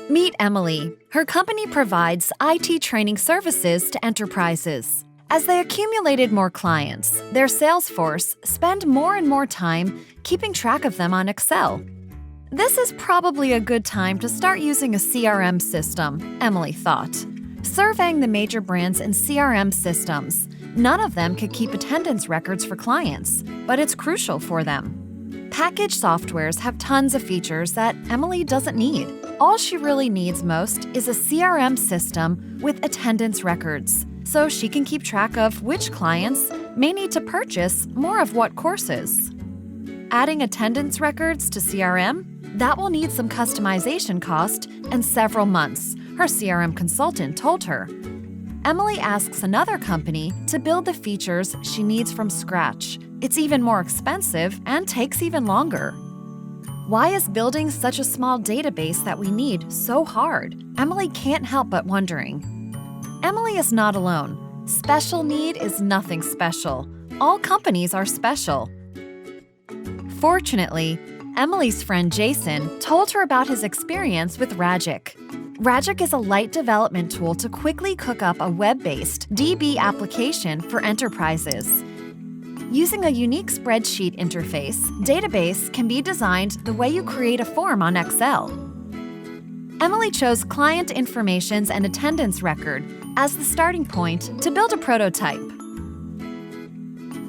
Meet Emily. Her company provides IT training services to enterprises. As they accumulated more clients, their sales force spend more and more time keeping track of them on Excel. This is probably a good time to start using a CRM system, Emily thought. Surveying the major brands in CRM systems, none of them could keep attendance records for clients, but it's crucial for them. Packaged softwares have tons of features that Emily doesn't need. All she really needs most is a CRM system with attendance records, so she can keep track of which clients may need to purchase more of what courses. Adding attendance records to CRM? That will need some customization cost and several months, her CRM consultant told her. Emily asks another company to build the features she needs from scratch. It's even more expensive and takes even longer. Why is building such a small database that we need so hard? Emily can't help but wondering. Emily is not alone. Special need is nothing special. All companies are special. Fortunately, Emily's friend Jason told her about his experience with Ragic. Ragic is a light development tool to quickly cook up a web-based DB application for enterprises. Using a unique spreadsheet interface, database can be designed the way you create a form on Excel. Emily chose client informations and attendance record as the starting point to build a prototype.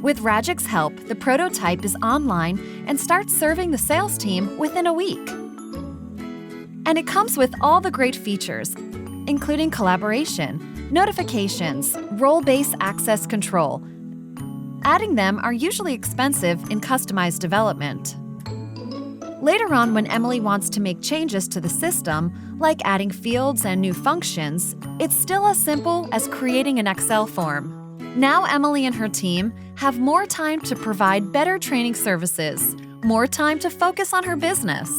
With Ragic's help, the prototype is online and starts serving the sales team within a week. And it comes with all the great features, including collaboration, notifications, role-based access control. Adding them are usually expensive in customized development. Later on, when Emily wants to make changes to the system, like adding fields and new functions, it's still as simple as creating an Excel form. Now Emily and her team have more time to provide better training services, more time to focus on her business.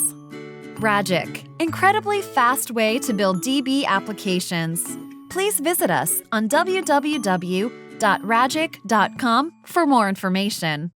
Ragic, incredibly fast way to build DB applications. Please visit us on www.ragic.com for more information.